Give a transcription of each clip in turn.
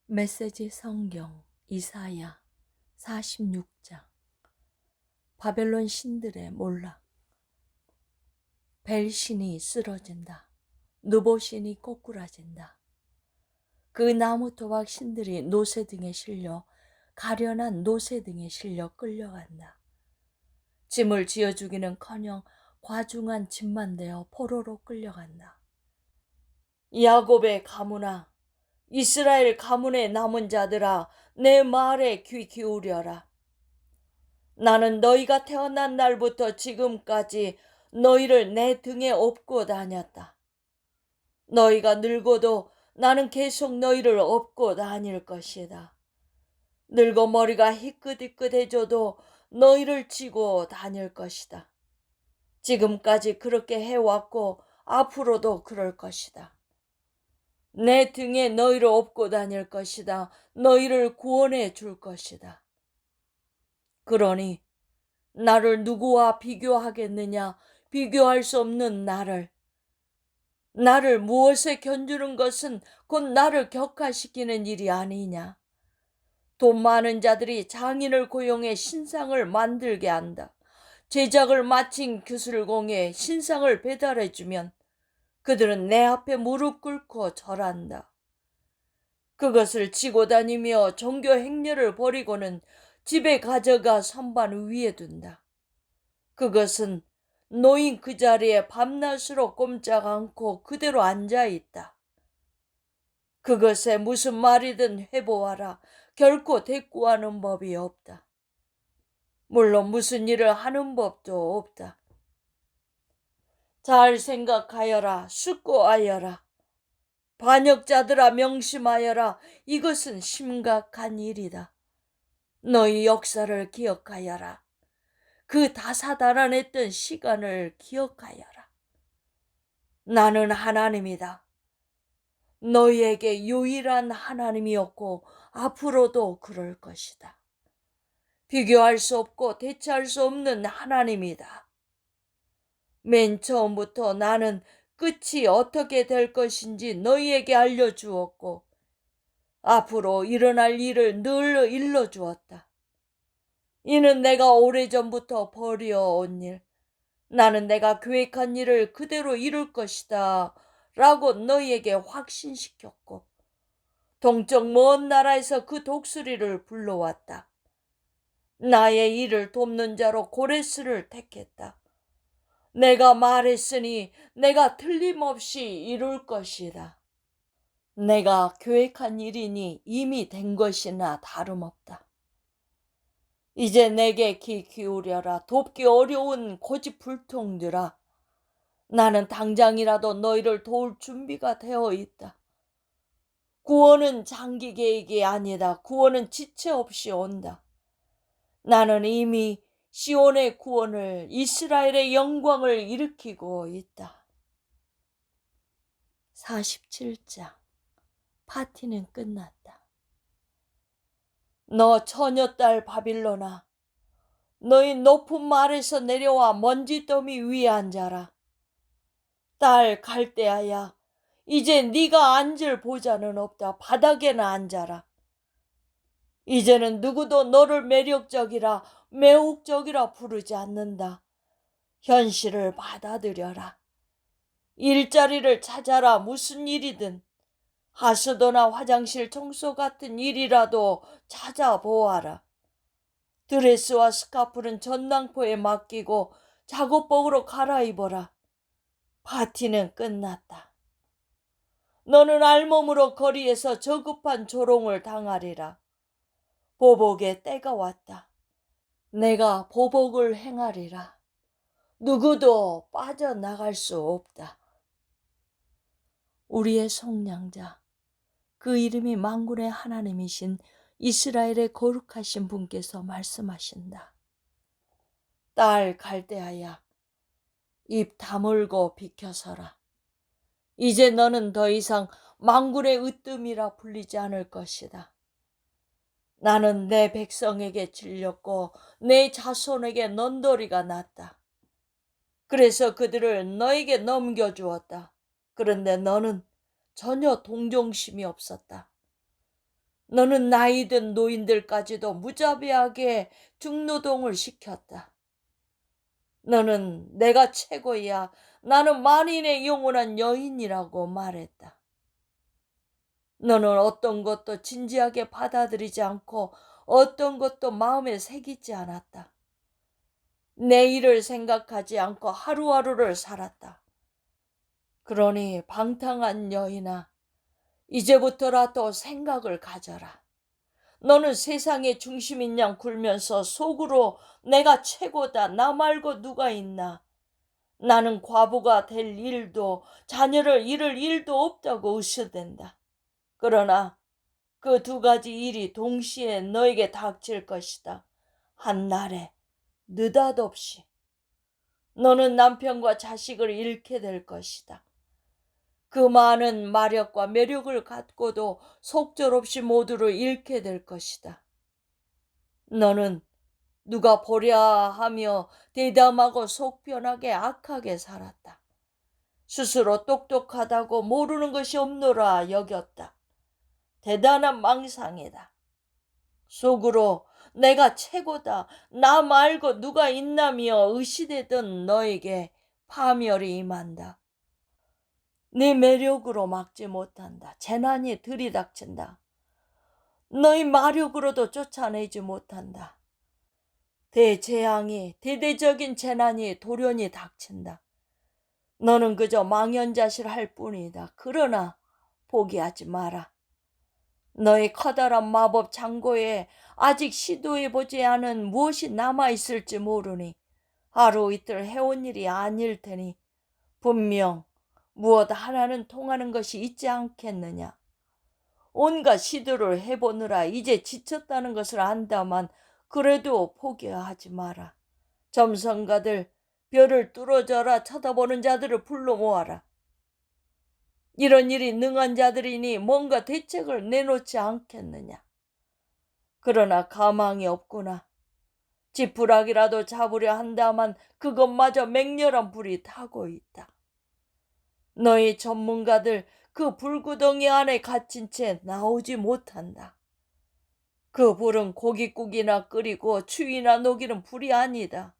메시지 성경 이사야 46장. 바벨론 신들의 몰락. 벨 신이 쓰러진다. 느보 신이 꼬꾸라진다. 그 나무 토막 신들이 노새 등에 실려 가련한 노새 등에 실려 끌려간다. 짐을 지어주기는커녕 과중한 짐만 되어 포로로 끌려간다. 야곱의 가문아, 이스라엘 가문의 남은 자들아, 내 말에 귀 기울여라. 나는 너희가 태어난 날부터 지금까지 너희를 내 등에 업고 다녔다. 너희가 늙어도 나는 계속 너희를 업고 다닐 것이다. 늙어 머리가 희끗희끗해져도 너희를 지고 다닐 것이다. 지금까지 그렇게 해왔고 앞으로도 그럴 것이다. 내 등에 너희를 업고 다닐 것이다. 너희를 구원해 줄 것이다. 그러니 나를 누구와 비교하겠느냐? 비교할 수 없는 나를 무엇에 견주는 것은 곧 나를 격하시키는 일이 아니냐? 돈 많은 자들이 장인을 고용해 신상을 만들게 한다. 제작을 마친 기술공에 신상을 배달해주면 그들은 내 앞에 무릎 꿇고 절한다. 그것을 지고 다니며 종교 행렬을 벌이고는 집에 가져가 선반 위에 둔다. 그것은 노인 그 자리에 밤낮으로 꼼짝 않고 그대로 앉아 있다. 그것에 무슨 말이든 해보아라. 결코 대꾸하는 법이 없다. 물론 무슨 일을 하는 법도 없다. 잘 생각하여라. 숙고하여라. 반역자들아, 명심하여라. 이것은 심각한 일이다. 너희 역사를 기억하여라. 그 다사다난했던 시간을 기억하여라. 나는 하나님이다. 너희에게 유일한 하나님이었고 앞으로도 그럴 것이다. 비교할 수 없고 대체할 수 없는 하나님이다. 맨 처음부터 나는 끝이 어떻게 될 것인지 너희에게 알려주었고 앞으로 일어날 일을 늘 일러주었다. 이는 내가 오래전부터 벌여온 일, 나는 내가 계획한 일을 그대로 이룰 것이다 라고 너희에게 확신시켰고 동쪽 먼 나라에서 그 독수리를 불러왔다. 나의 일을 돕는 자로 고레스를 택했다. 내가 말했으니 내가 틀림없이 이룰 것이다. 내가 계획한 일이니 이미 된 것이나 다름없다. 이제 내게 귀 기울여라. 돕기 어려운 고집불통들아. 나는 당장이라도 너희를 도울 준비가 되어 있다. 구원은 장기 계획이 아니다. 구원은 지체 없이 온다. 나는 이미 시온의 구원을, 이스라엘의 영광을 일으키고 있다. 47장. 파티는 끝났다. 너 처녀딸 바빌론아, 너희 높은 말에서 내려와 먼지더미 위에 앉아라. 딸 갈대아야, 이제 네가 앉을 보자는 없다. 바닥에나 앉아라. 이제는 누구도 너를 매력적이라 매혹적이라 부르지 않는다. 현실을 받아들여라. 일자리를 찾아라. 무슨 일이든 하수도나 화장실 청소 같은 일이라도 찾아보아라. 드레스와 스카프는 전당포에 맡기고 작업복으로 갈아입어라. 파티는 끝났다. 너는 알몸으로 거리에서 저급한 조롱을 당하리라. 보복의 때가 왔다. 내가 보복을 행하리라. 누구도 빠져나갈 수 없다. 우리의 속량자, 그 이름이 만군의 하나님이신 이스라엘의 거룩하신 분께서 말씀하신다. 딸 갈대아야, 입 다물고 비켜서라. 이제 너는 더 이상 만군의 으뜸이라 불리지 않을 것이다. 나는 내 백성에게 질렸고 내 자손에게 넌더리가 났다. 그래서 그들을 너에게 넘겨주었다. 그런데 너는 전혀 동정심이 없었다. 너는 나이 든 노인들까지도 무자비하게 중노동을 시켰다. 너는 내가 최고야. 나는 만인의 영원한 여인이라고 말했다. 너는 어떤 것도 진지하게 받아들이지 않고 어떤 것도 마음에 새기지 않았다. 내일을 생각하지 않고 하루하루를 살았다. 그러니 방탕한 여인아, 이제부터라도 생각을 가져라. 너는 세상의 중심인 양 굴면서 속으로 내가 최고다. 나 말고 누가 있나. 나는 과부가 될 일도 자녀를 잃을 일도 없다고 의심된다. 그러나 그 두 가지 일이 동시에 너에게 닥칠 것이다. 한날에 느닷없이 너는 남편과 자식을 잃게 될 것이다. 그 많은 마력과 매력을 갖고도 속절없이 모두를 잃게 될 것이다. 너는 누가 보랴 하며 대담하고 속 편하게 악하게 살았다. 스스로 똑똑하다고 모르는 것이 없노라 여겼다. 대단한 망상이다. 속으로 내가 최고다. 나 말고 누가 있나며 의시되던 너에게 파멸이 임한다. 네 매력으로 막지 못한다. 재난이 들이닥친다. 너희 마력으로도 쫓아내지 못한다. 대재앙이, 대대적인 재난이 돌연히 닥친다. 너는 그저 망연자실할 뿐이다. 그러나 포기하지 마라. 너의 커다란 마법 창고에 아직 시도해보지 않은 무엇이 남아있을지 모르니 하루 이틀 해온 일이 아닐 테니 분명 무엇 하나는 통하는 것이 있지 않겠느냐. 온갖 시도를 해보느라 이제 지쳤다는 것을 안다만 그래도 포기하지 마라. 점성가들, 별을 뚫어져라 쳐다보는 자들을 불러 모아라. 이런 일이 능한 자들이니 뭔가 대책을 내놓지 않겠느냐. 그러나 가망이 없구나. 지푸라기라도 잡으려 한다만 그것마저 맹렬한 불이 타고 있다. 너희 전문가들 그 불구덩이 안에 갇힌 채 나오지 못한다. 그 불은 고깃국이나 끓이고 추위나 녹이는 불이 아니다.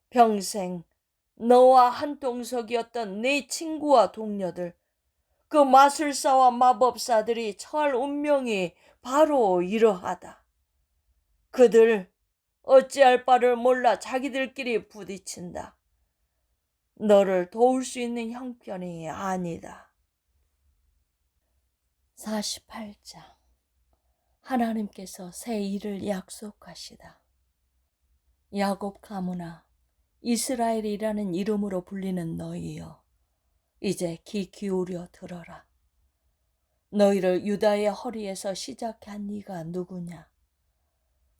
평생 너와 한 동석이었던 네 친구와 동료들, 그 마술사와 마법사들이 처할 운명이 바로 이러하다. 그들 어찌할 바를 몰라 자기들끼리 부딪힌다. 너를 도울 수 있는 형편이 아니다. 48장. 하나님께서 새 일을 약속하시다. 야곱 가문아, 이스라엘이라는 이름으로 불리는 너희여, 이제 귀 기울여 들어라. 너희를 유다의 허리에서 시작한 이가 누구냐?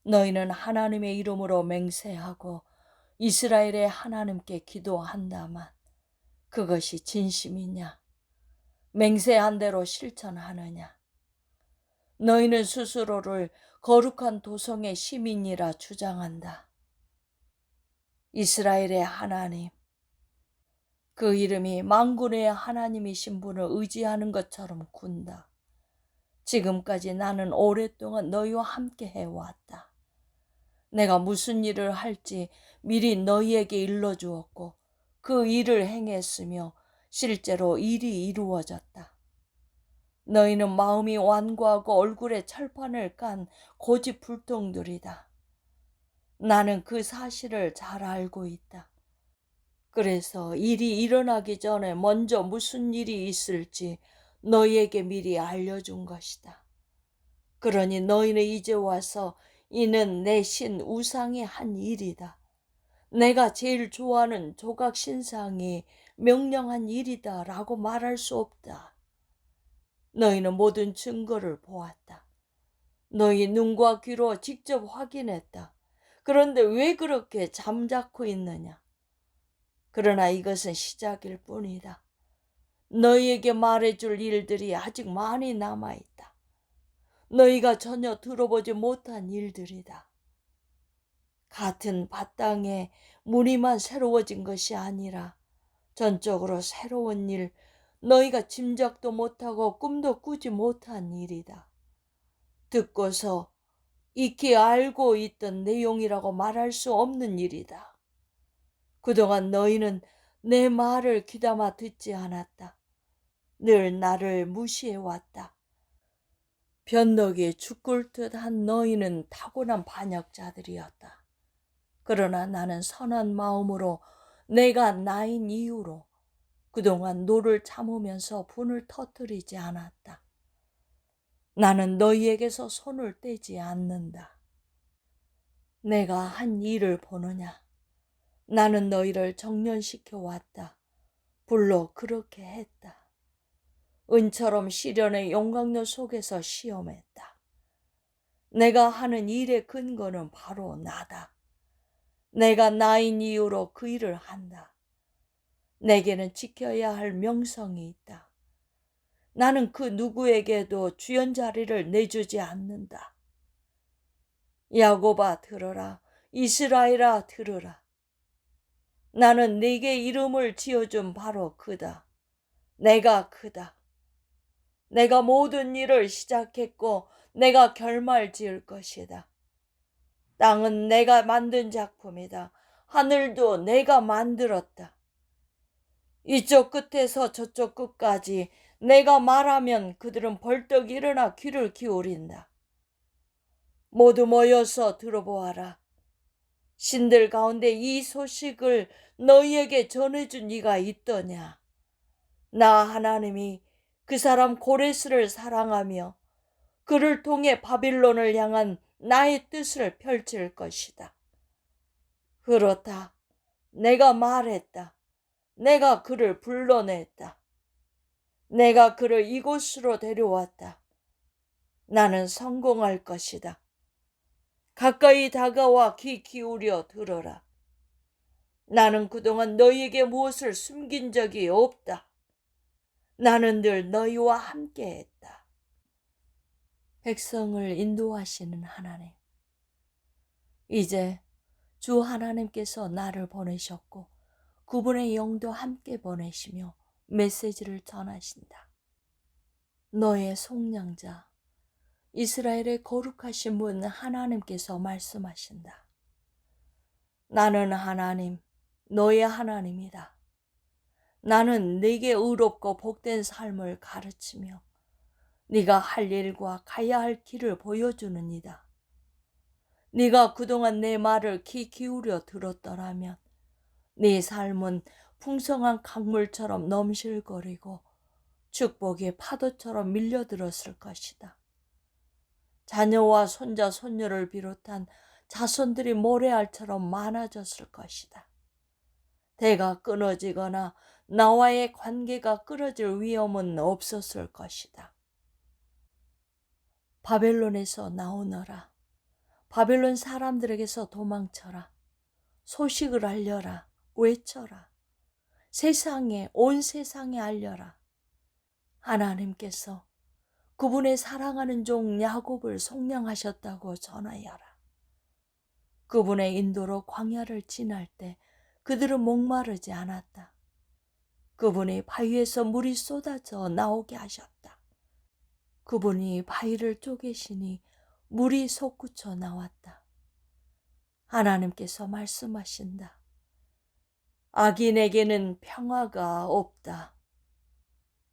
너희는 하나님의 이름으로 맹세하고 이스라엘의 하나님께 기도한다만 그것이 진심이냐? 맹세한 대로 실천하느냐? 너희는 스스로를 거룩한 도성의 시민이라 주장한다. 이스라엘의 하나님, 그 이름이 만군의 하나님이신 분을 의지하는 것처럼 군다. 지금까지 나는 오랫동안 너희와 함께 해왔다. 내가 무슨 일을 할지 미리 너희에게 일러주었고 그 일을 행했으며 실제로 일이 이루어졌다. 너희는 마음이 완고하고 얼굴에 철판을 깐 고집불통들이다. 나는 그 사실을 잘 알고 있다. 그래서 일이 일어나기 전에 먼저 무슨 일이 있을지 너희에게 미리 알려준 것이다. 그러니 너희는 이제 와서 이는 내 신 우상의 한 일이다. 내가 제일 좋아하는 조각 신상이 명령한 일이다 라고 말할 수 없다. 너희는 모든 증거를 보았다. 너희 눈과 귀로 직접 확인했다. 그런데 왜 그렇게 잠자코 있느냐? 그러나 이것은 시작일 뿐이다. 너희에게 말해줄 일들이 아직 많이 남아있다. 너희가 전혀 들어보지 못한 일들이다. 같은 밭땅에 무늬만 새로워진 것이 아니라 전적으로 새로운 일, 너희가 짐작도 못하고 꿈도 꾸지 못한 일이다. 듣고서 익히 알고 있던 내용이라고 말할 수 없는 일이다. 그동안 너희는 내 말을 귀담아 듣지 않았다. 늘 나를 무시해왔다. 변덕이 죽을 듯한 너희는 타고난 반역자들이었다. 그러나 나는 선한 마음으로 내가 나인 이유로 그동안 노를 참으면서 분을 터뜨리지 않았다. 나는 너희에게서 손을 떼지 않는다. 내가 한 일을 보느냐? 나는 너희를 정련시켜 왔다. 불로 그렇게 했다. 은처럼 시련의 용광로 속에서 시험했다. 내가 하는 일의 근거는 바로 나다. 내가 나인 이유로 그 일을 한다. 내게는 지켜야 할 명성이 있다. 나는 그 누구에게도 주연 자리를 내주지 않는다. 야곱아 들으라. 이스라엘아 들으라. 나는 네게 이름을 지어준 바로 그다. 내가 그다. 내가 모든 일을 시작했고 내가 결말 지을 것이다. 땅은 내가 만든 작품이다. 하늘도 내가 만들었다. 이쪽 끝에서 저쪽 끝까지 내가 말하면 그들은 벌떡 일어나 귀를 기울인다. 모두 모여서 들어보아라. 신들 가운데 이 소식을 너희에게 전해준 이가 있더냐? 나 하나님이 그 사람 고레스를 사랑하며 그를 통해 바빌론을 향한 나의 뜻을 펼칠 것이다. 그렇다. 내가 말했다. 내가 그를 불러냈다. 내가 그를 이곳으로 데려왔다. 나는 성공할 것이다. 가까이 다가와 귀 기울여 들어라. 나는 그동안 너희에게 무엇을 숨긴 적이 없다. 나는 늘 너희와 함께 했다. 백성을 인도하시는 하나님. 이제 주 하나님께서 나를 보내셨고 그분의 영도 함께 보내시며 메시지를 전하신다. 너의 속량자 이스라엘의 거룩하신 분 하나님께서 말씀하신다. 나는 하나님, 너의 하나님이다. 나는 네게 의롭고 복된 삶을 가르치며 네가 할 일과 가야 할 길을 보여주는 이다. 네가 그동안 내 말을 귀 기울여 들었더라면 네 삶은 풍성한 강물처럼 넘실거리고 축복이 파도처럼 밀려들었을 것이다. 자녀와 손자, 손녀를 비롯한 자손들이 모래알처럼 많아졌을 것이다. 대가 끊어지거나 나와의 관계가 끊어질 위험은 없었을 것이다. 바벨론에서 나오너라. 바벨론 사람들에게서 도망쳐라. 소식을 알려라. 외쳐라. 온 세상에 알려라. 하나님께서 그분의 사랑하는 종 야곱을 속량하셨다고 전하여라. 그분의 인도로 광야를 지날 때 그들은 목마르지 않았다. 그분이 바위에서 물이 쏟아져 나오게 하셨다. 그분이 바위를 쪼개시니 물이 솟구쳐 나왔다. 하나님께서 말씀하신다. 악인에게는 평화가 없다.